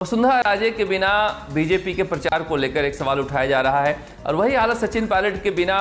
वसुंधरा राजे के बिना बीजेपी के प्रचार को लेकर एक सवाल उठाया जा रहा है और वही हालत सचिन पायलट के बिना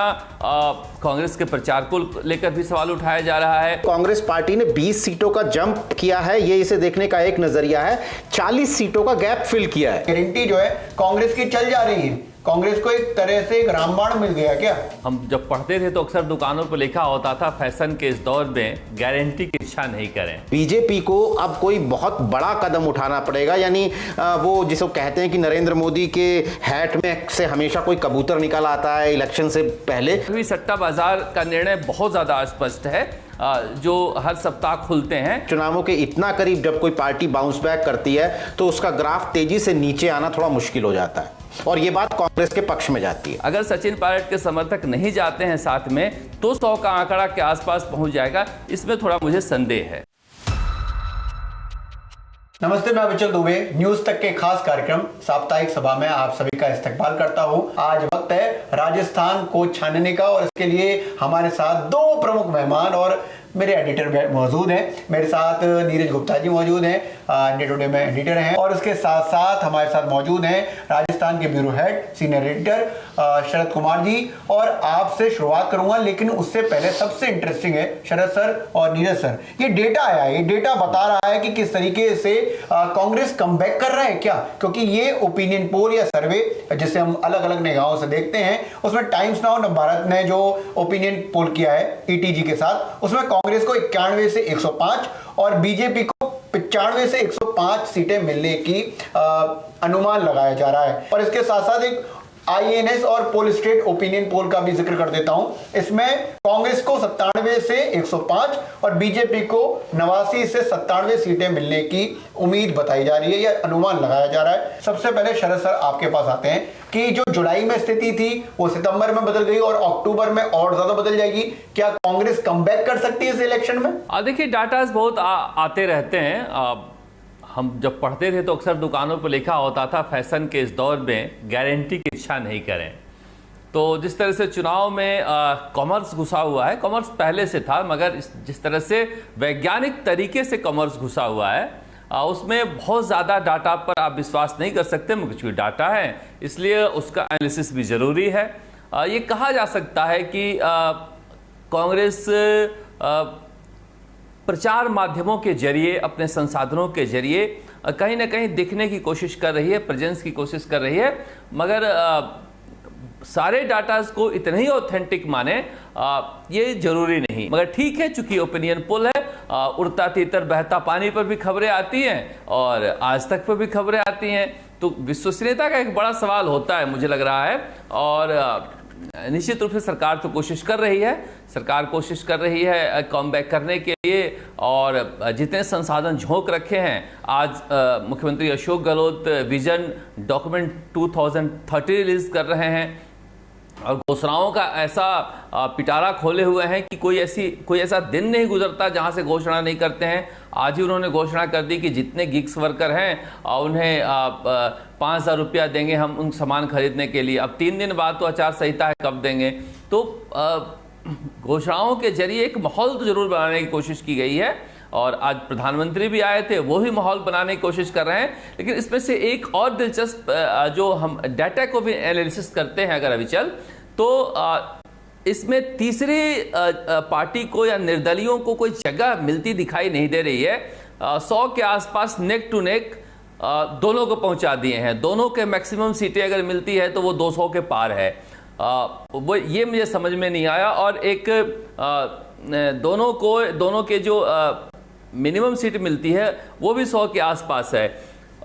कांग्रेस के प्रचार को लेकर भी सवाल उठाया जा रहा है। कांग्रेस पार्टी ने 20 सीटों का जंप किया है, ये इसे देखने का एक नजरिया है। 40 सीटों का गैप फिल किया है। गारंटी जो है कांग्रेस की चल जा रही है। कांग्रेस को एक तरह से एक रामबाण मिल गया क्या? हम जब पढ़ते थे तो अक्सर दुकानों पर लिखा होता था फैशन के इस दौर में गारंटी की इच्छा नहीं करें। बीजेपी को अब कोई बहुत बड़ा कदम उठाना पड़ेगा, यानी वो जिसको कहते हैं कि नरेंद्र मोदी के हैट में से हमेशा कोई कबूतर निकल आता है इलेक्शन से पहले। सट्टा बाजार का निर्णय बहुत ज्यादा स्पष्ट है जो हर सप्ताह खुलते हैं। चुनावों के इतना करीब जब कोई पार्टी बाउंस बैक करती है तो उसका ग्राफ तेजी से नीचे आना थोड़ा मुश्किल हो जाता है और ये बात कांग्रेस के पक्ष में जाती है। अगर सचिन पायलट के समर्थक नहीं जाते हैं साथ में तो 100 का आंकड़ा के आसपास पहुंच जाएगा, इसमें थोड़ा मुझे संदेह है। नमस्ते, मैं अविचल दुबे न्यूज तक के खास कार्यक्रम साप्ताहिक सभा में आप सभी का इस्तकबाल करता हूं। आज वक्त है राजस्थान को छानने का और इसके लिए हमारे साथ दो प्रमुख मेहमान और मेरे एडिटर मौजूद हैं। मेरे साथ नीरज गुप्ता जी मौजूद हैं, इंडिया टुडे में एडिटर हैं, और उसके साथ साथ हमारे साथ मौजूद हैं राजस्थान के bureau head senior editor Sharad Kumar ji. और आपसे शुरुआत करूंगा, लेकिन उससे पहले सबसे इंटरेस्टिंग है शरद सर और नीरज सर, ये डेटा आया है, ये डेटा बता रहा है कि किस तरीके से कांग्रेस कमबैक कर रहा है क्या? क्योंकि ये ओपिनियन पोल या सर्वे जिसे हम अलग अलग निगाहों से देखते हैं, उसमें टाइम्स नाउ भारत ने जो ओपिनियन पोल किया है ईटीजी के साथ, उसमें कांग्रेस को 91 से 105 और बीजेपी को 95 से 105 सीटें मिलने की अनुमान लगाया जा रहा है। और इसके साथ साथ एक आईएनएस और पोल स्टेट ओपिनियन पोल का भी जिक्र कर देता हूं। इसमें कांग्रेस को 97 से 105 और बीजेपी को 89 से 97 सीटें मिलने की उम्मीद बताई जा रही है या अनुमान लगाया जा रहा है। सबसे पहले शरद सर आपके पास आते हैं कि जो जुलाई में स्थिति थी वो सितंबर में बदल गई और अक्टूबर में और ज्यादा बदल जाएगी। क्या कांग्रेस कमबैक कर सकती है इस इलेक्शन में? देखिए, डाटा बहुत आते रहते हैं। हम जब पढ़ते थे तो अक्सर दुकानों पर लिखा होता था फैशन के इस दौर में गारंटी की इच्छा नहीं करें। तो जिस तरह से चुनाव में कॉमर्स घुसा हुआ है, कॉमर्स पहले से था, मगर जिस तरह से वैज्ञानिक तरीके से कॉमर्स घुसा हुआ है उसमें बहुत ज़्यादा डाटा पर आप विश्वास नहीं कर सकते, क्योंकि डाटा है इसलिए उसका एनालिसिस भी ज़रूरी है। ये कहा जा सकता है कि कांग्रेस प्रचार माध्यमों के जरिए, अपने संसाधनों के जरिए कहीं ना कहीं दिखने की कोशिश कर रही है, प्रेजेंस की कोशिश कर रही है, मगर सारे डाटाज को इतने ही ऑथेंटिक माने ये जरूरी नहीं। मगर ठीक है, चूंकि ओपिनियन पोल है, उड़ता तीतर बहता पानी पर भी खबरें आती हैं और आज तक पर भी खबरें आती हैं, तो विश्वसनीयता का एक बड़ा सवाल होता है मुझे लग रहा है। और निश्चित रूप से सरकार तो कोशिश कर रही है, सरकार कोशिश कर रही है कमबैक करने के लिए और जितने संसाधन झोंक रखे हैं। आज मुख्यमंत्री Ashok Gehlot vision document 2030 release कर रहे हैं और घोषणाओं का ऐसा पिटारा खोले हुए हैं कि कोई ऐसा दिन नहीं गुजरता जहां से घोषणा नहीं करते हैं। आज ही उन्होंने घोषणा कर दी कि जितने गिग्स वर्कर हैं उन्हें 5,000 रुपया देंगे हम उन सामान खरीदने के लिए। अब 3 दिन बाद तो आचार संहिता है, कब देंगे? तो घोषणाओं के जरिए एक माहौल तो जरूर बनाने की कोशिश की गई है और आज प्रधानमंत्री भी आए थे, वो भी माहौल बनाने की कोशिश कर रहे हैं। लेकिन इसमें से एक और दिलचस्प जो हम डाटा को भी एनालिसिस करते हैं अगर अविचल, तो इसमें तीसरी पार्टी को या निर्दलियों को कोई जगह मिलती दिखाई नहीं दे रही है। 100 के आसपास नेक टू नेक दोनों को पहुंचा दिए हैं। दोनों के मैक्सिमम सीटें अगर मिलती है तो वो 200 के पार है। वो ये मुझे समझ में नहीं आया। और एक दोनों के जो मिनिमम सीट मिलती है वो भी 100 के आसपास है।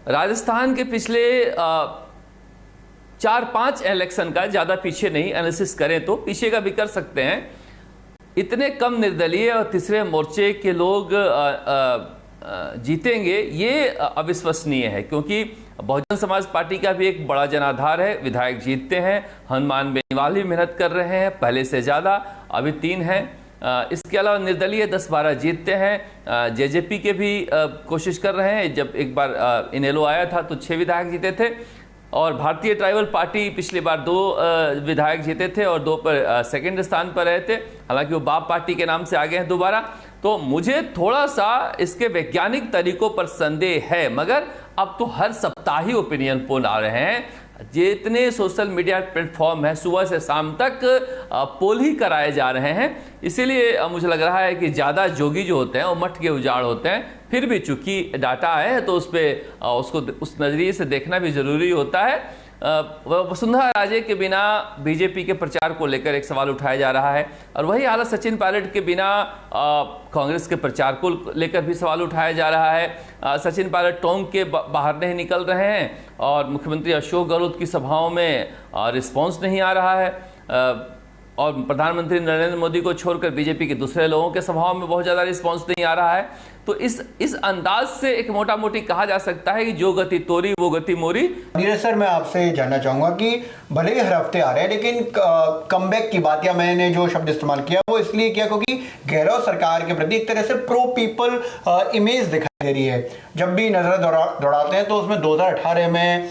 राजस्थान के पिछले 4-5 इलेक्शन का, ज़्यादा पीछे नहीं, एनालिसिस करें तो पीछे का भी कर सकते हैं। इतने कम निर्दलीय और तीसरे मोर्चे के लोग जीतेंगे ये अविश्वसनीय है, क्योंकि बहुजन समाज पार्टी का भी एक बड़ा जनाधार है, विधायक जीतते हैं। हनुमान बेनीवाल भी मेहनत कर रहे हैं पहले से ज़्यादा, अभी 3 हैं। इसके अलावा निर्दलीय 10-12 जीतते हैं। जेजेपी के भी कोशिश कर रहे हैं। जब एक बार इनेलो आया था तो 6 विधायक जीते थे और भारतीय ट्राइबल पार्टी पिछली बार 2 विधायक जीते थे और 2 पर सेकंड स्थान पर रहे थे। हालांकि वो बाप पार्टी के नाम से आ गए हैं दोबारा। तो मुझे थोड़ा सा इसके वैज्ञानिक तरीकों पर संदेह है, मगर अब तो हर सप्ताह ही ओपिनियन पोल आ रहे हैं। जितने सोशल मीडिया प्लेटफॉर्म हैं सुबह से शाम तक पोल ही कराए जा रहे हैं। इसीलिए मुझे लग रहा है कि ज़्यादा जोगी जो होते हैं वो मठ के उजाड़ होते हैं। फिर भी चूंकि डाटा है तो उस पर उसको उस नज़रिए से देखना भी ज़रूरी होता है। वसुंधरा राजे के बिना बीजेपी के प्रचार को लेकर एक सवाल उठाया जा रहा है, और वही हालत सचिन पायलट के बिना कांग्रेस के प्रचार को लेकर भी सवाल उठाया जा रहा है। सचिन पायलट टोंक के बाहर नहीं निकल रहे हैं और मुख्यमंत्री अशोक गहलोत की सभाओं में रिस्पांस नहीं आ रहा है, और प्रधानमंत्री नरेंद्र मोदी को छोड़कर बीजेपी के दूसरे लोगों के सभाओं में बहुत ज़्यादा रिस्पांस नहीं आ रहा है। तो इस अंदाज से एक मोटा मोटी कहा जा सकता है कि जो गति तोरी वो गति मोरी। नीरज सर, मैं आपसे जानना चाहूंगा कि भले ही हर हफ्ते आ रहे हैं, लेकिन कमबैक की बात, या मैंने जो शब्द इस्तेमाल किया वो इसलिए किया क्योंकि गहलोत सरकार के प्रति एक तरह से प्रो पीपल इमेज दिखाई दे रही है। जब भी नजर दौड़ाते हैं तो उसमें 2018 में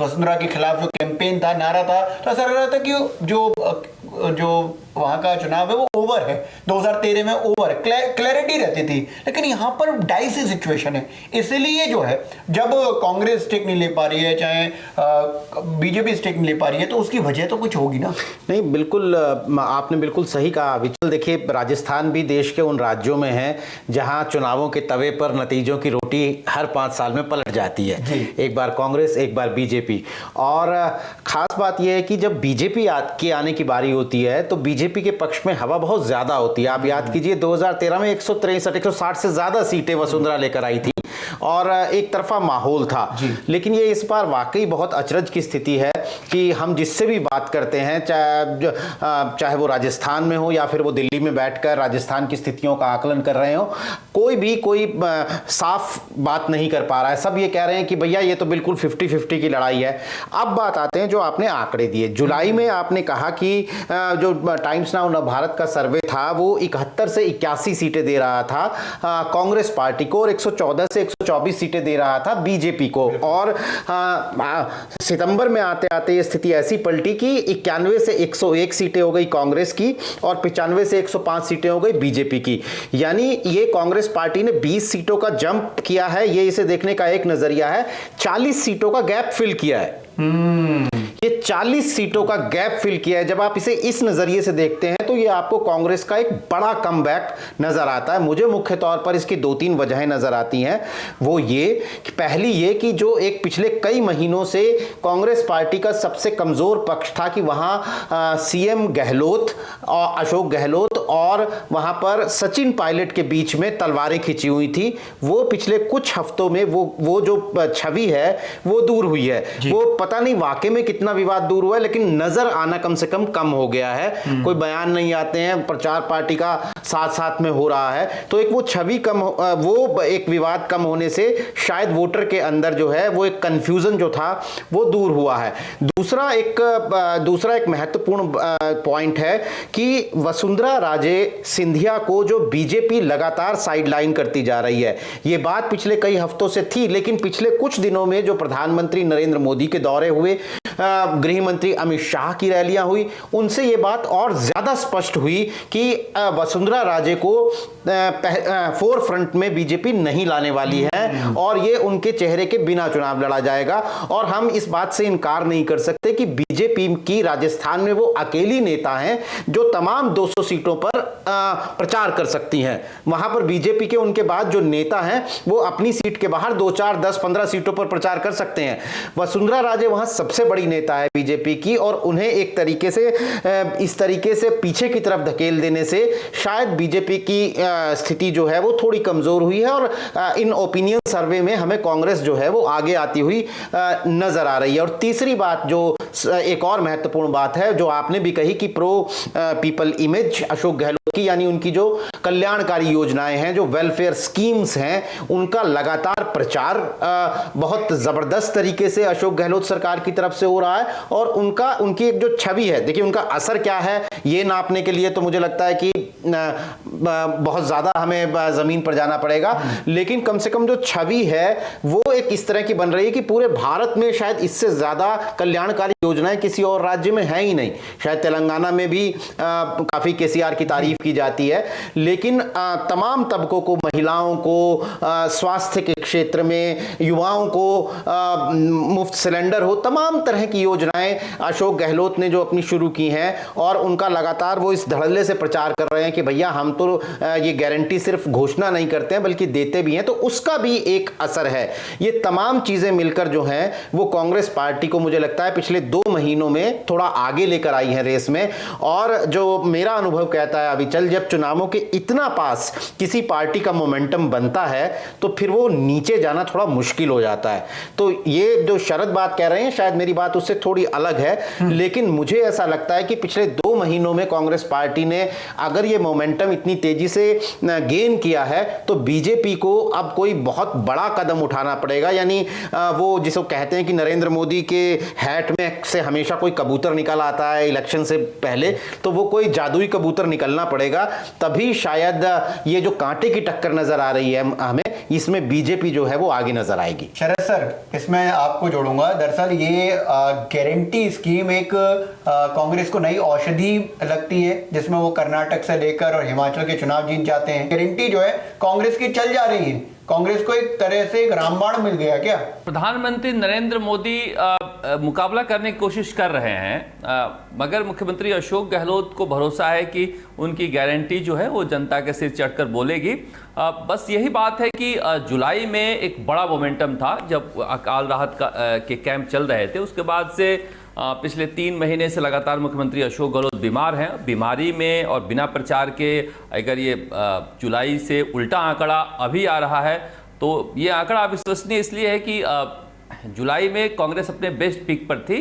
वसुंधरा के खिलाफ जो कैंपेन था, नारा था, तो ऐसा लग रहा था कि जो वहां का चुनाव है वो ओवर है। 2013 में ओवर क्लैरिटी रहती थी, लेकिन यहाँ पर डाइसी सिचुएशन है। इसलिए जो है जब कांग्रेस स्टेक नहीं ले पा रही है, चाहे बीजेपी स्टेक नहीं ले पा रही है, तो उसकी वजह तो कुछ होगी ना। नहीं, बिल्कुल आपने बिल्कुल सही कहा विचल। देखिए, राजस्थान भी देश के उन राज्यों में है जहां चुनावों के तवे पर नतीजों की रोटी हर 5 साल में पलट जाती है। एक बार कांग्रेस, एक बार बीजेपी। और खास बात यह है कि जब बीजेपी के आने की बारी होती है तो बीजेपी के पक्ष में हवा बहुत ज्यादा होती है। आप याद कीजिए 2013 में 163-160 से ज्यादा सीटें वसुंधरा लेकर आई थी और एक तरफा माहौल था। लेकिन ये इस बार वाकई बहुत अचरज की स्थिति है कि हम जिससे भी बात करते हैं, चाहे वो राजस्थान में हो या फिर वो दिल्ली में बैठकर राजस्थान की स्थितियों का आकलन कर रहे हो, कोई साफ बात नहीं कर पा रहा है। सब ये कह रहे हैं कि भैया ये तो बिल्कुल 50-50 की लड़ाई है। अब बात आते हैं जो आपने आंकड़े दिए। जुलाई में आपने कहा कि जो टाइम्स नाउ भारत का सर्वे था वो 71 से 81 सीटें दे रहा था कांग्रेस पार्टी को, और 114 से 124 सीटें दे रहा था बीजेपी को। और सितंबर में आते आते ये स्थिति ऐसी पलटी कि 91 से 101 सीटें हो गई कांग्रेस की और 95 से 105 सीटें हो गई बीजेपी की। यानी ये कांग्रेस पार्टी ने 20 सीटों का जंप किया है। ये इसे देखने का एक नजरिया है। 40 सीटों का गैप फिल किया है। ये 40 सीटों का गैप फिल किया है। जब आप इसे इस नजरिए से देखते हैं तो ये आपको कांग्रेस का एक बड़ा कमबैक नजर आता है। मुझे मुख्य तौर पर इसकी 2-3 वजहें नजर आती हैं। वो ये कि पहली ये कि जो एक पिछले कई महीनों से कांग्रेस पार्टी का सबसे कमजोर पक्ष था कि वहां सीएम गहलोत और अशोक गहलोत और वहां पर सचिन पायलट के बीच में तलवारें खिंची हुई थी, वो पिछले कुछ हफ्तों में वो जो छवि है वो दूर हुई है। वो पता नहीं वाकई में कितना विवाद दूर हुआ है, लेकिन नजर आना कम से कम हो गया है। कोई बयान नहीं आते हैं, प्रचार पार्टी का साथ साथ में हो रहा है, तो एक वो छवि वो एक विवाद कम होने से शायद वोटर के अंदर जो है वो एक कंफ्यूजन जो था वो दूर हुआ है। दूसरा एक महत्वपूर्ण पॉइंट है कि वसुंधरा राजे सिंधिया को जो बीजेपी लगातार साइडलाइन करती जा रही है। ये बात पिछले कई हफ्तों से थी, लेकिन पिछले कुछ दिनों में जो प्रधानमंत्री नरेंद्र मोदी के दौरे हुए, गृह मंत्री अमित शाह की रैलियां हुई, उनसे यह बात और ज्यादा स्पष्ट हुई कि वसुंधरा राजे को फोर फ्रंट में बीजेपी नहीं लाने वाली है और ये उनके चेहरे के बिना चुनाव लड़ा जाएगा। और हम इस बात से इनकार नहीं कर सकते कि बीजेपी की राजस्थान में वो अकेली नेता हैं जो तमाम 200 सीटों पर प्रचार कर सकती हैं। वहां पर बीजेपी के उनके बाद जो नेता हैं वो अपनी सीट के बाहर 2, 4, 10, 15 सीटों पर प्रचार कर सकते हैं। वसुंधरा राजे वहां सबसे बड़ी नेता है बीजेपी की, और उन्हें एक तरीके से इस तरीके से पीछे की तरफ धकेल देने से शायद बीजेपी की स्थिति जो है वो थोड़ी कमजोर हुई है। और इन ओपिनियन सर्वे में हमें कांग्रेस जो है वो आगे आती हुई नजर आ रही है। और तीसरी बात जो एक और महत्वपूर्ण बात है जो आपने भी कही कि pro people image Ashok Gehlot की, यानी उनकी जो कल्याणकारी योजनाएं हैं, जो वेलफेयर स्कीम्स हैं, उनका लगातार प्रचार बहुत जबरदस्त तरीके से अशोक गहलोत सरकार की तरफ से हो रहा है। और उनकी एक जो छवि है, देखिए उनका असर क्या है ये नापने के लिए तो मुझे लगता है कि बहुत ज़्यादा हमें ज़मीन पर जाना पड़ेगा, लेकिन कम से कम जो छवि है वो एक इस तरह की बन रही है कि पूरे भारत में शायद इससे ज़्यादा कल्याणकारी योजनाएं किसी और राज्य में है ही नहीं। शायद तेलंगाना में भी काफ़ी केसीआर की तारीफ की जाती है, लेकिन तमाम तबकों को, महिलाओं को, स्वास्थ्य के क्षेत्र में युवाओं को मुफ्त सिलेंडर हो, तमाम तरह की योजनाएं अशोक गहलोत ने जो अपनी शुरू की हैं, और उनका लगातार वो इस धड़ल्ले से प्रचार कर रहे हैं कि भैया हम तो ये गारंटी सिर्फ घोषणा नहीं करते हैं बल्कि देते भी हैं, तो उसका भी एक असर है। ये तमाम चीजें मिलकर जो हैं वो कांग्रेस पार्टी को मुझे लगता है पिछले 2 महीनों में थोड़ा आगे लेकर आई है रेस में। और जो मेरा अनुभव कहता है अविचल, जब चुनावों के इतना पास किसी पार्टी का मोमेंटम बनता है तो फिर वो नीचे जाना थोड़ा मुश्किल हो जाता है। तो ये जो शरद बात कह रहे हैं, शायद मेरी बात उससे थोड़ी अलग है, लेकिन मुझे ऐसा लगता है कि पिछले 2 महीनों में कांग्रेस पार्टी ने अगर ये मोमेंटम इतनी तेजी से गेन किया है तो बीजेपी को अब कोई बहुत बड़ा कदम उठाना पड़ेगा। यानी वो जिसको कहते हैं कि नरेंद्र मोदी के हैट में से हमेशा कोई कबूतर निकल आता है इलेक्शन से पहले, तो वो कोई जादुई कबूतर निकलना पड़ेगा, तभी शायद ये जो कांटे की टक्कर नजर आ रही है हमें, इसमें बीजेपी जो है वो आगे नजर आएगी। शरद सर, इसमें आपको जोड़ूंगा। दरअसल ये गारंटी स्कीम एक कांग्रेस को नई औषधि लगती है, जिसमें वो कर्नाटक से लेकर और हिमाचल के चुनाव जीत जाते हैं। गारंटी जो है कांग्रेस की चल जा रही है, कांग्रेस को एक तरह से एक रामबाण मिल गया क्या? प्रधानमंत्री नरेंद्र मोदी मुकाबला करने की कोशिश कर रहे हैं, मगर मुख्यमंत्री अशोक गहलोत को भरोसा है कि उनकी गारंटी जो है वो जनता के सिर चढ़कर बोलेगी। बस यही बात है कि जुलाई में एक बड़ा मोमेंटम था जब अकाल राहत के कैंप चल रहे थे। उसके बाद से पिछले 3 महीने से लगातार मुख्यमंत्री अशोक गहलोत बीमार हैं। बीमारी में और बिना प्रचार के अगर ये जुलाई से उल्टा आंकड़ा अभी आ रहा है तो ये आंकड़ा अविश्वसनीय इसलिए है कि जुलाई में कांग्रेस अपने बेस्ट पीक पर थी।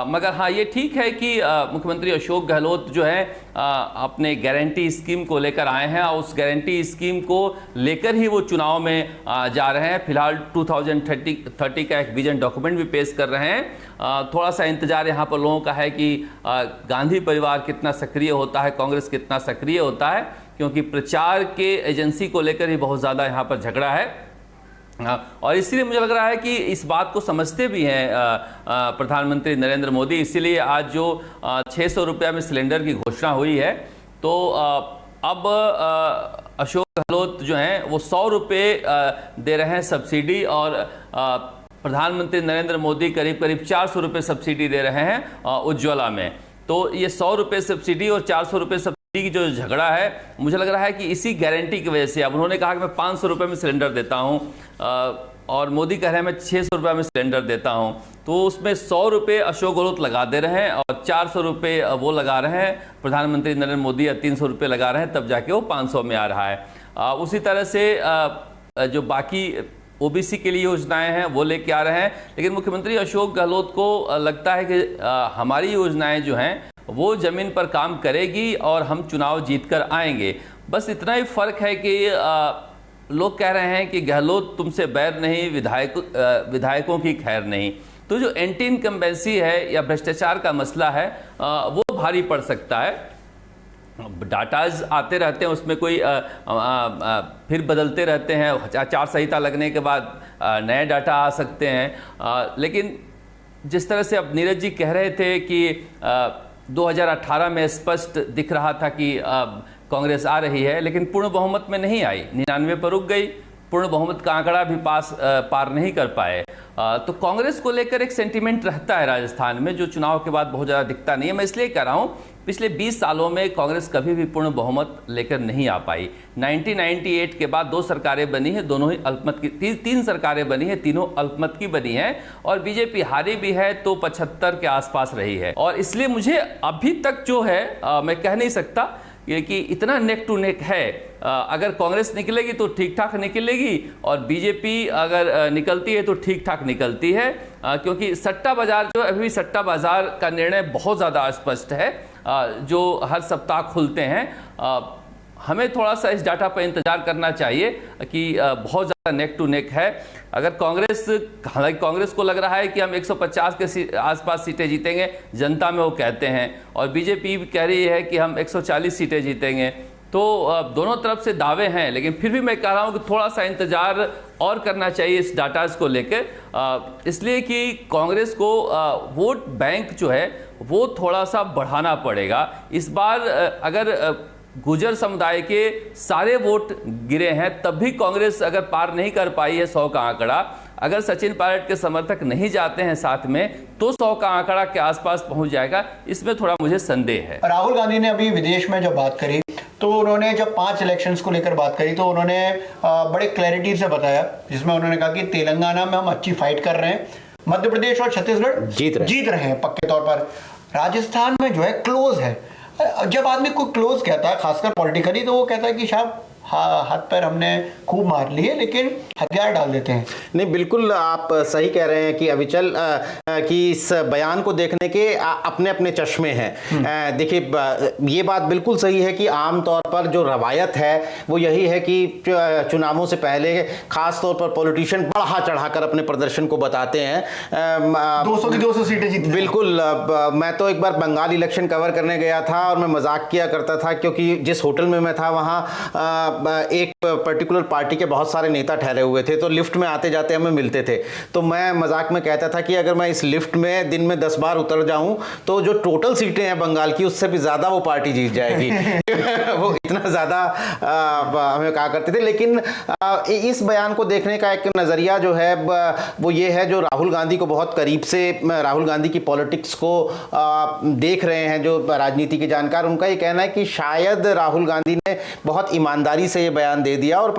मगर हाँ, ये ठीक है कि मुख्यमंत्री अशोक गहलोत जो है अपने गारंटी स्कीम को लेकर आए हैं और उस गारंटी स्कीम को लेकर ही वो चुनाव में जा रहे हैं। फिलहाल 2030 का एक विजन डॉक्यूमेंट भी पेश कर रहे हैं। थोड़ा सा इंतजार यहाँ पर लोगों का है कि गांधी परिवार कितना सक्रिय होता है, कांग्रेस कितना सक्रिय होता है, क्योंकि प्रचार के एजेंसी को लेकर ही बहुत ज़्यादा यहाँ पर झगड़ा है। और इसीलिए मुझे लग रहा है कि इस बात को समझते भी हैं प्रधानमंत्री नरेंद्र मोदी। इसीलिए आज जो 600 रुपया में सिलेंडर की घोषणा हुई है, तो अब अशोक गहलोत जो हैं वो 100 रुपये दे रहे हैं सब्सिडी, और प्रधानमंत्री नरेंद्र मोदी करीब करीब 400 रुपये सब्सिडी दे रहे हैं उज्ज्वला में। तो ये 100 रुपये सब्सिडी और 400 रुपये की जो झगड़ा है, मुझे लग रहा है कि इसी गारंटी की वजह से। अब उन्होंने कहा कि मैं 500 रुपये में सिलेंडर देता हूं और मोदी कह रहे हैं मैं 600 रुपये में सिलेंडर देता हूं, तो उसमें 100 रुपये अशोक गहलोत लगा दे रहे हैं और 400 रुपये वो लगा रहे हैं प्रधानमंत्री नरेंद्र मोदी, या 300 रुपये लगा रहे हैं, तब जाके वो 500 में आ रहा है। उसी तरह से जो बाकी ओबीसी के लिए योजनाएं हैं वो लेके आ रहे हैं। लेकिन मुख्यमंत्री अशोक गहलोत को लगता है कि हमारी योजनाएं जो हैं वो जमीन पर काम करेगी और हम चुनाव जीतकर आएंगे। बस इतना ही फर्क है कि लोग कह रहे हैं कि गहलोत तुमसे बैर नहीं, विधायकों की खैर नहीं। तो जो एंटी इनकम्बेंसी है या भ्रष्टाचार का मसला है वो भारी पड़ सकता है। डाटाज आते रहते हैं, उसमें कोई फिर बदलते रहते हैं, आचार संहिता लगने के बाद नए डाटा आ सकते हैं। लेकिन जिस तरह से अब नीरज जी कह रहे थे कि 2018 में स्पष्ट दिख रहा था कि कांग्रेस आ रही है, लेकिन पूर्ण बहुमत में नहीं आई, 99 पर रुक गई, पूर्ण बहुमत का आंकड़ा भी पार नहीं कर पाए। तो कांग्रेस को लेकर एक सेंटीमेंट रहता है राजस्थान में, जो चुनाव के बाद बहुत ज़्यादा दिखता नहीं है। मैं इसलिए कह रहा हूँ, पिछले 20 सालों में कांग्रेस कभी भी पूर्ण बहुमत लेकर नहीं आ पाई। 1998 के बाद 2 सरकारें बनी हैं, दोनों ही अल्पमत की, 3 सरकारें बनी हैं, तीनों अल्पमत की बनी हैं, और बीजेपी हारी भी है तो 75 के आसपास रही है। और इसलिए मुझे अभी तक जो है मैं कह नहीं सकता ये कि इतना नेक टू नेक है। अगर कांग्रेस निकलेगी तो ठीक ठाक निकलेगी, और बीजेपी अगर निकलती है तो ठीक ठाक निकलती है, क्योंकि सट्टा बाजार जो अभी सट्टा बाजार का निर्णय बहुत ज़्यादा अस्पष्ट है, जो हर सप्ताह खुलते हैं। हमें थोड़ा सा इस डाटा पर इंतजार करना चाहिए कि बहुत ज़्यादा नेक टू नेक है। अगर हालांकि कांग्रेस को लग रहा है कि हम 150 के आसपास सीटें जीतेंगे, जनता में वो कहते हैं, और बीजेपी कह रही है कि हम 140 सीटें जीतेंगे। तो दोनों तरफ से दावे हैं, लेकिन फिर भी मैं कह रहा हूं कि थोड़ा सा इंतजार और करना चाहिए इस डाटाज को लेकर, इसलिए कि कांग्रेस को वोट बैंक जो है वो थोड़ा सा बढ़ाना पड़ेगा। इस बार अगर गुर्जर समुदाय के सारे वोट गिरे हैं तब भी कांग्रेस अगर पार नहीं कर पाई है 100 का आंकड़ा, अगर सचिन पायलट के समर्थक नहीं जाते हैं साथ में तो 100 का आंकड़ा के आसपास पहुंच जाएगा, इसमें थोड़ा मुझे संदेह है। राहुल गांधी ने अभी विदेश में जब बात करी तो उन्होंने जब 5 इलेक्शंस को लेकर बात करी तो उन्होंने बड़े क्लैरिटी से बताया, जिसमें उन्होंने कहा कि तेलंगाना में हम अच्छी फाइट कर रहे हैं, मध्य प्रदेश और छत्तीसगढ़ जीत रहे हैं पक्के तौर पर, राजस्थान में जो है क्लोज है। जब आदमी को क्लोज कहता है खासकर पॉलिटिकली तो वो कहता है कि शायद हाथ पैर हमने खूब मार लिए लेकिन हथियार डाल देते हैं। नहीं, बिल्कुल आप सही कह रहे हैं कि अविचल कि इस बयान को देखने के अपने अपने चश्मे हैं। देखिए ये बात बिल्कुल सही है कि आमतौर पर जो रवायत है वो यही है कि चुनावों से पहले खास तौर पर पॉलिटिशियन बढ़ा चढ़ाकर अपने प्रदर्शन को बताते हैं। 200 की 200 सीटें जीत। बिल्कुल, मैं तो एक बार बंगाल इलेक्शन कवर करने गया था और मैं मजाक किया करता था क्योंकि जिस होटल में मैं था वहाँ एक पर्टिकुलर पार्टी के बहुत सारे नेता ठहरे हुए थे, तो लिफ्ट में आते जाते हमें मिलते थे। तो मैं मजाक में कहता था कि अगर मैं इस लिफ्ट में दिन में 10 बार उतर जाऊं तो जो टोटल सीटें हैं बंगाल की उससे भी ज्यादा वो पार्टी जीत जाएगी। वो इतना ज्यादा हमें कहा करते थे। लेकिन इस बयान को देखने का एक नजरिया जो है वो ये है, जो राहुल गांधी को बहुत करीब से, राहुल गांधी की पॉलिटिक्स को देख रहे हैं जो राजनीति के जानकार, उनका ये कहना है कि शायद राहुल गांधी ने बहुत ईमानदारी से ये बयान दे दिया और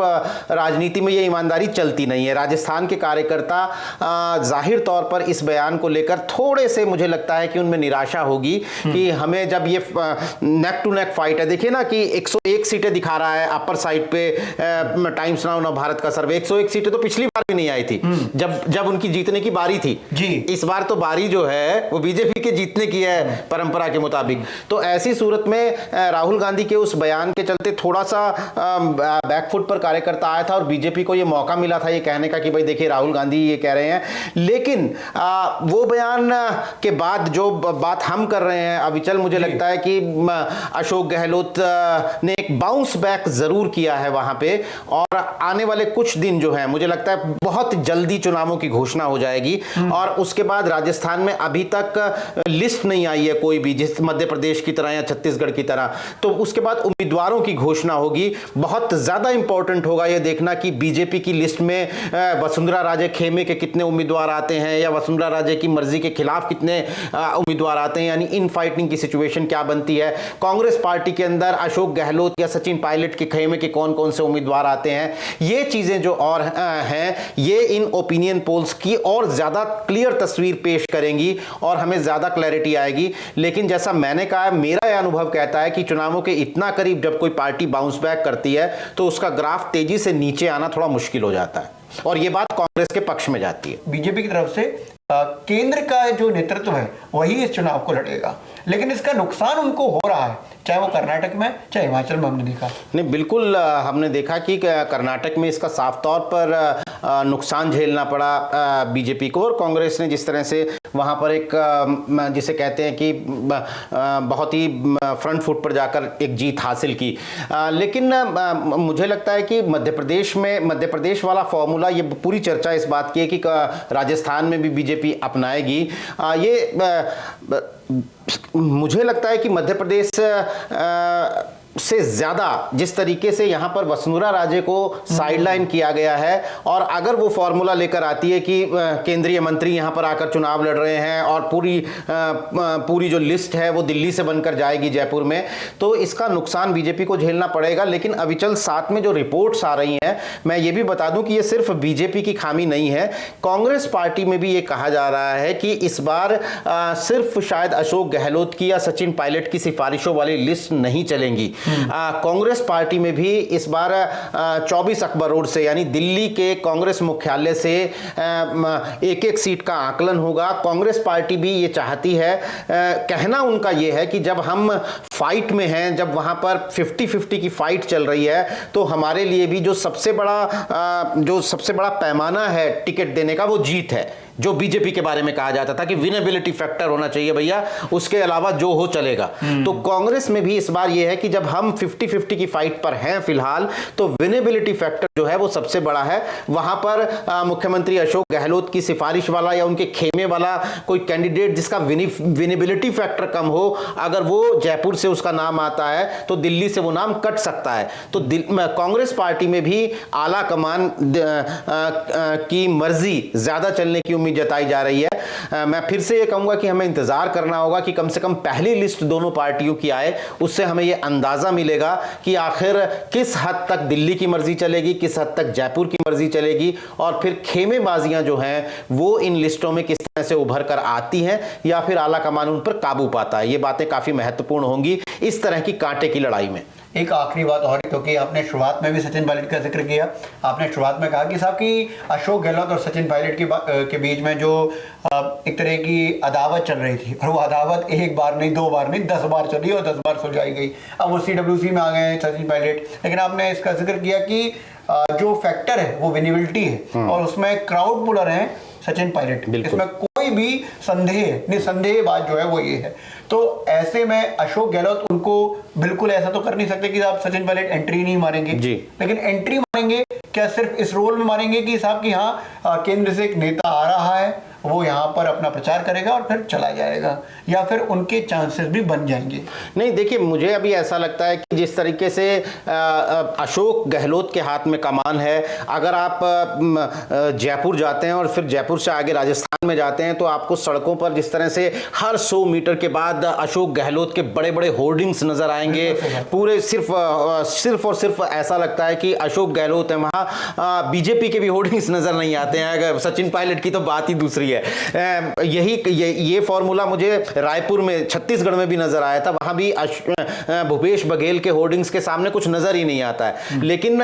राजनीति में ये ईमानदारी चलती नहीं है। राजस्थान के कार्यकर्ता जाहिर तौर पर इस बयान को लेकर थोड़े से, मुझे लगता है कि उनमें निराशा होगी कि हमें जब ये नेक टू नेक फाइट है, देखिए ना कि 101 सीटें दिखा रहा है अपर साइड पे टाइम्स नाउ नव भारत का सर्वे, 101 सीटें तो पिछली बार भी नहीं आई थी जब उनकी जीतने की बारी थी जी। इस बार तो बारी जो है वो बीजेपी के जीतने की है परंपरा के मुताबिक। तो ऐसी सूरत में राहुल गांधी के उस बयान के चलते थोड़ा सा बैकफुट पर कार्यकर्ता आया था और बीजेपी को यह मौका मिला था ये कहने का कि भाई देखिए राहुल गांधी ये कह रहे हैं। लेकिन वो बयान के बाद जो बात हम कर रहे हैं अविचल, मुझे लगता है कि अशोक गहलोत ने एक बाउंस बैक जरूर किया है वहां पे, और आने वाले कुछ दिन जो है मुझे लगता है बहुत जल्दी चुनावों की घोषणा हो जाएगी। और उसके बाद राजस्थान में अभी तक लिस्ट नहीं आई है कोई भी, जिस मध्य प्रदेश की तरह या छत्तीसगढ़ की तरह, तो उसके बाद उम्मीदवारों की घोषणा होगी। बहुत ज्यादा इंपॉर्टेंट होगा यह देखना कि बीजेपी की लिस्ट में वसुंधरा राजे खेमे के कितने उम्मीदवार आते हैं या वसुंधरा राजे की मर्जी के खिलाफ कितने उम्मीदवार आते हैं, यानी इन फाइटिंग की सिचुएशन क्या बनती है। कांग्रेस पार्टी के अंदर अशोक गहलोत या सचिन पायलट के खेमे के कौन कौन से उम्मीदवार आते हैं, ये चीजें जो और हैं ये इन ओपिनियन पोल्स की और ज्यादा क्लियर तस्वीर पेश करेंगी और हमें ज्यादा क्लैरिटी आएगी। लेकिन जैसा मैंने कहा, मेरा यह अनुभव कहता है कि चुनावों के इतना करीब जब कोई पार्टी बाउंस बैक करती है तो उसका ग्राफ तेजी से नीचे आना थोड़ा मुश्किल हो जाता है, और यह बात कांग्रेस के पक्ष में जाती है। बीजेपी की तरफ से केंद्र का जो नेतृत्व है वही इस चुनाव को लड़ेगा, लेकिन इसका नुकसान उनको हो रहा है, चाहे वो कर्नाटक में चाहे हिमाचल में। हमने देखा नहीं, बिल्कुल हमने देखा कि कर्नाटक में इसका साफ तौर पर नुकसान झेलना पड़ा बीजेपी को, और कांग्रेस ने जिस तरह से वहां पर एक जिसे कहते हैं कि बहुत ही फ्रंट फुट पर जाकर एक जीत हासिल की। लेकिन मुझे लगता है कि मध्य प्रदेश वाला फॉर्मूला, ये पूरी चर्चा इस बात की है कि राजस्थान में भी बीजेपी अपनाएगी। ये मुझे लगता है कि मध्य प्रदेश से ज्यादा जिस तरीके से यहां पर वसुंधरा राजे को साइडलाइन किया गया है, और अगर वो फॉर्मूला लेकर आती है कि केंद्रीय मंत्री यहां पर आकर चुनाव लड़ रहे हैं और पूरी जो लिस्ट है वो दिल्ली से बनकर जाएगी जयपुर में, तो इसका नुकसान बीजेपी को झेलना पड़ेगा। लेकिन अविचल साथ में जो रिपोर्ट्स आ रही हैं, मैं ये भी बता दूं कि ये सिर्फ बीजेपी की खामी नहीं है, कांग्रेस पार्टी में भी ये कहा जा रहा है कि इस बार सिर्फ शायद अशोक गहलोत की या सचिन पायलट की सिफारिशों वाली लिस्ट नहीं चलेंगी। कांग्रेस पार्टी में भी इस बार 24 अकबर रोड से, यानी दिल्ली के कांग्रेस मुख्यालय से एक एक सीट का आकलन होगा। कांग्रेस पार्टी भी ये चाहती है, कहना उनका ये है कि जब हम फाइट में हैं, जब वहां पर 50-50 की फाइट चल रही है, तो हमारे लिए भी जो सबसे बड़ा पैमाना है टिकट देने का वो जीत है। जो बीजेपी के बारे में कहा जाता था कि विनेबिलिटी फैक्टर होना चाहिए भैया, उसके अलावा जो हो चलेगा। तो कांग्रेस में भी इस बार यह है कि जब हम 50-50 की फाइट पर हैं फिलहाल, तो विनेबिलिटी फैक्टर जो है वो सबसे बड़ा है। वहां पर मुख्यमंत्री अशोक गहलोत की सिफारिश वाला या उनके खेमे वाला कोई कैंडिडेट जिसका विनेबिलिटी फैक्टर कम हो, अगर वो जयपुर से उसका नाम आता है तो दिल्ली से वो नाम कट सकता है। तो कांग्रेस पार्टी में भी आला कमान की मर्जी ज्यादा चलने की उम्मीद जताई जा रही है। मैं फिर से ये कहूंगा कि हमें इंतजार करना होगा कि कम से कम पहली लिस्ट दोनों पार्टियों की आए, उससे हमें यह अंदाजा मिलेगा कि आखिर किस हद तक दिल्ली की मर्जी चलेगी, किस हद तक जयपुर की मर्जी चलेगी, और फिर खेमेबाजियां जो हैं वो इन लिस्टों में किस तरह से उभर कर आती हैं या फिर आला कमान उन पर काबू पाता है। ये बातें काफी महत्वपूर्ण होंगी इस तरह की कांटे की लड़ाई में। एक आखिरी बात और, क्योंकि आपने शुरुआत में भी सचिन पायलट का जिक्र किया। आपने शुरुआत में कहा कि साहब कि अशोक गहलोत और सचिन पायलट के बीच में जो एक तरह की अदावत चल रही थी, और वो अदावत एक बार नहीं, 2 बार नहीं, 10 बार चली और 10 बार सुलझाई गई। अब वो CWC में आ गए हैं सचिन पायलट, लेकिन आपने इसका जिक्र किया कि जो फैक्टर है वो विनेबिलिटी है, और उसमें क्राउड पुलर है सचिन पायलट। इसमें कोई भी निसंदेह बात जो है वो ये है। तो ऐसे में अशोक गहलोत उनको बिल्कुल ऐसा तो कर नहीं सकते कि आप सचिन पायलट एंट्री नहीं मारेंगे जी, लेकिन एंट्री मारेंगे क्या सिर्फ इस रोल में मारेंगे कि साहब कि हाँ केंद्र से एक नेता आ रहा है, वो यहाँ पर अपना प्रचार करेगा और फिर चला जाएगा, या फिर उनके चांसेस भी बन जाएंगे? नहीं, देखिए मुझे अभी ऐसा लगता है कि जिस तरीके से अशोक गहलोत के हाथ में कमान है, अगर आप जयपुर जाते हैं और फिर जयपुर से आगे राजस्थान में जाते हैं तो आपको सड़कों पर जिस तरह से हर 100 मीटर के बाद अशोक गहलोत के बड़े बड़े होर्डिंग्स नजर आएंगे, पूरे सिर्फ और सिर्फ ऐसा लगता है कि अशोक गहलोत है वहां, बीजेपी के भी होर्डिंग्स नजर नहीं आते हैं। अगर सचिन पायलट की तो बात ही दूसरी है। ये फॉर्मूला मुझे रायपुर में, छत्तीसगढ़ में भी नजर आया था, वहां भी भूपेश बघेल के होर्डिंग्स के सामने कुछ नजर ही नहीं आता है। लेकिन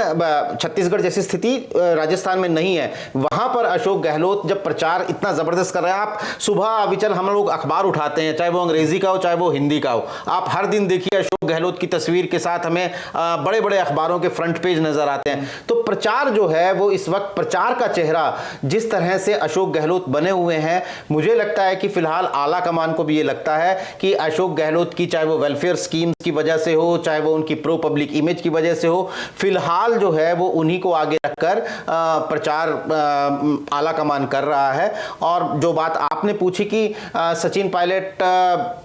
छत्तीसगढ़ जैसी स्थिति राजस्थान में नहीं है, वहां पर अशोक गहलोत जब प्रचार इतना जबरदस्त कर रहे हैं, आप सुबह अविचल हम लोग अखबार उठाते हैं, चाहे वो अंग्रेजी का हो चाहे वो हिंदी का हो, आप हर दिन देखिए अशोक गहलोत की तस्वीर के साथ हमें बड़े बड़े अखबारों के फ्रंट पेज नजर आते हैं। तो प्रचार जो है वो इस वक्त, प्रचार का चेहरा जिस तरह से अशोक गहलोत बने हुए हैं, मुझे लगता है कि फिलहाल आला कमान को भी ये लगता है कि अशोक गहलोत की चाहे वो वेलफेयर स्कीम्स की वजह से हो, चाहे वो उनकी प्रो पब्लिक इमेज की वजह से हो, फिलहाल जो है वो उन्हीं को आगे रखकर प्रचार आला कमान कर रहा है। और जो बात आपने पूछी कि सचिन पायलट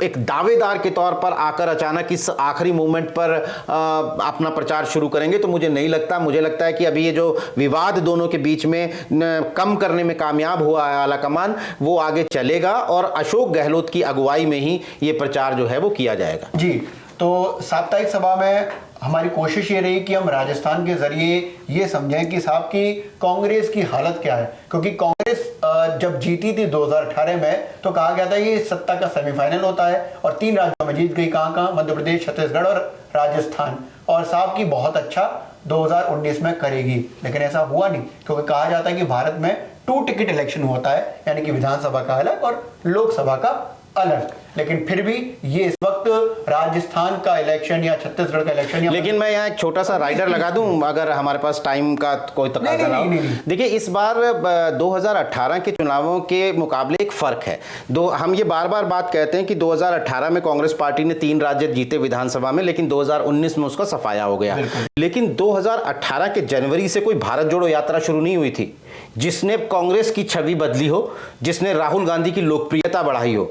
एक दावेदार के तौर पर आकर अचानक इस आखिरी मोमेंट पर अपना प्रचार शुरू करेंगे, तो मुझे नहीं लगता। मुझे लगता है कि अभी ये जो विवाद दोनों के बीच में कम करने में कामयाब हुआ है आला कमान, वो आगे चलेगा और अशोक गहलोत की अगुवाई में ही ये प्रचार जो है वो किया जाएगा। जी, तो साप्ताहिक सभा में हमारी कोशिश ये रही कि हम राजस्थान के जरिए ये समझें कि साहब की कांग्रेस की हालत क्या है, क्योंकि कांग्रेस जब जीती थी 2018 में तो कहा गया था ये सत्ता का सेमीफाइनल होता है, और 3 राज्यों में जीत गई। कहाँ? मध्य प्रदेश, छत्तीसगढ़ और राजस्थान। और साहब की बहुत अच्छा 2019 में करेगी, लेकिन ऐसा हुआ नहीं, क्योंकि कहा जाता है कि भारत में 2 टिकट इलेक्शन होता है, यानी कि विधानसभा का अलग और लोकसभा का अलग। लेकिन फिर भी ये इस वक्त राजस्थान का इलेक्शन या छत्तीसगढ़ का इलेक्शन, लेकिन मैं यहाँ एक छोटा सा राइडर लगा दूं अगर हमारे पास टाइम का कोई तकाजा ना हो। देखिए इस बार 2018 के चुनावों के मुकाबले एक फर्क है। हम ये बार बार बात कहते हैं कि 2018 में कांग्रेस पार्टी ने 3 राज्य जीते विधानसभा में, लेकिन 2019 में उसका सफाया हो गया। लेकिन 2018 के जनवरी से कोई भारत जोड़ो यात्रा शुरू नहीं हुई थी जिसने कांग्रेस की छवि बदली हो, जिसने राहुल गांधी की लोकप्रियता बढ़ाई हो।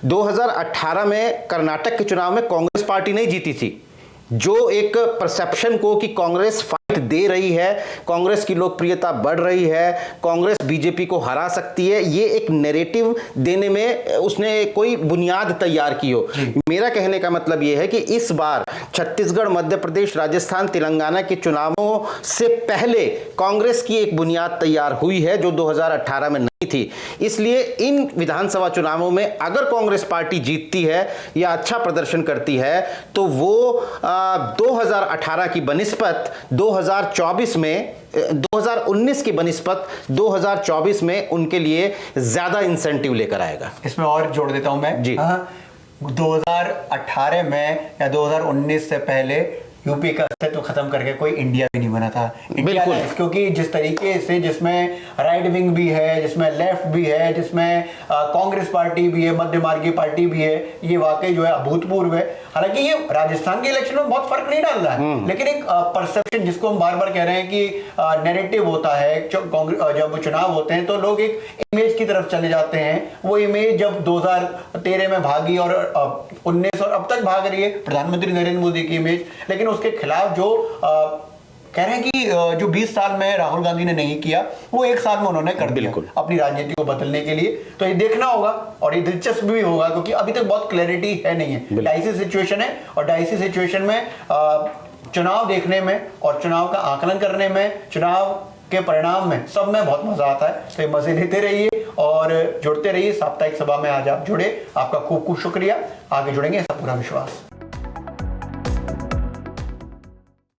2018 में कर्नाटक के चुनाव में कांग्रेस पार्टी नहीं जीती थी, जो एक परसेप्शन को कि कांग्रेस फाइट दे रही है, कांग्रेस की लोकप्रियता बढ़ रही है, कांग्रेस बीजेपी को हरा सकती है, ये एक नैरेटिव देने में उसने कोई बुनियाद तैयार की हो। मेरा कहने का मतलब ये है कि इस बार छत्तीसगढ़, मध्य प्रदेश, राजस्थान, तेलंगाना के चुनावों से पहले कांग्रेस की एक बुनियाद तैयार हुई है जो 2018 में नहीं थी। इसलिए इन विधानसभा चुनावों में अगर कांग्रेस पार्टी जीतती है या अच्छा प्रदर्शन करती है तो वो 2018 की बनिस्पत 2024 में 2019 की बनिस्पत 2024 में उनके लिए ज्यादा इंसेंटिव लेकर आएगा। इसमें और जोड़ देता हूं मैं जी। 2018 में या 2019 से पहले यूपी का अस्तित्व खत्म करके कोई इंडिया भी नहीं बना था। इंडिया बिल्कुल। अलायंस, क्योंकि जिस तरीके से जिसमें राइट विंग भी है, जिसमें लेफ्ट भी है, जिसमें कांग्रेस पार्टी भी है, मध्य मार्गी पार्टी भी है, ये वाकई जो है अभूतपूर्व है। हालांकि ये राजस्थान के इलेक्शन में बहुत फर्क नहीं डाल रहा है, लेकिन एक परसेप्शन जिसको हम बार बार कह रहे हैं कि नैरेटिव होता है, जब चुनाव होते हैं तो लोग एक इमेज की तरफ चले जाते हैं। वो इमेज जब 2013 में भागी और 19 और अब तक भाग रही है प्रधानमंत्री नरेंद्र मोदी की इमेज, लेकिन उसके खिलाफ जो कह रहे हैं कि जो 20 साल में राहुल गांधी ने नहीं किया वो 1 साल में उन्होंने कर दिया अपनी राजनीति को बदलने के लिए। तो ये देखना होगा और ये दिलचस्प भी होगा, क्योंकि अभी तक बहुत क्लैरिटी है नहीं है, डाइसी सिचुएशन है, और डाइसी सिचुएशन में चुनाव देखने में और चुनाव का आकलन करने में, चुनाव के परिणाम में, सब में बहुत मजा आता है। तो ये मजे लेते रहिए और जुड़ते रहिए। साप्ताहिक सभा में आज आप जुड़े, आपका खूब खूब शुक्रिया। आगे जुड़ेंगे ऐसा पूरा विश्वास।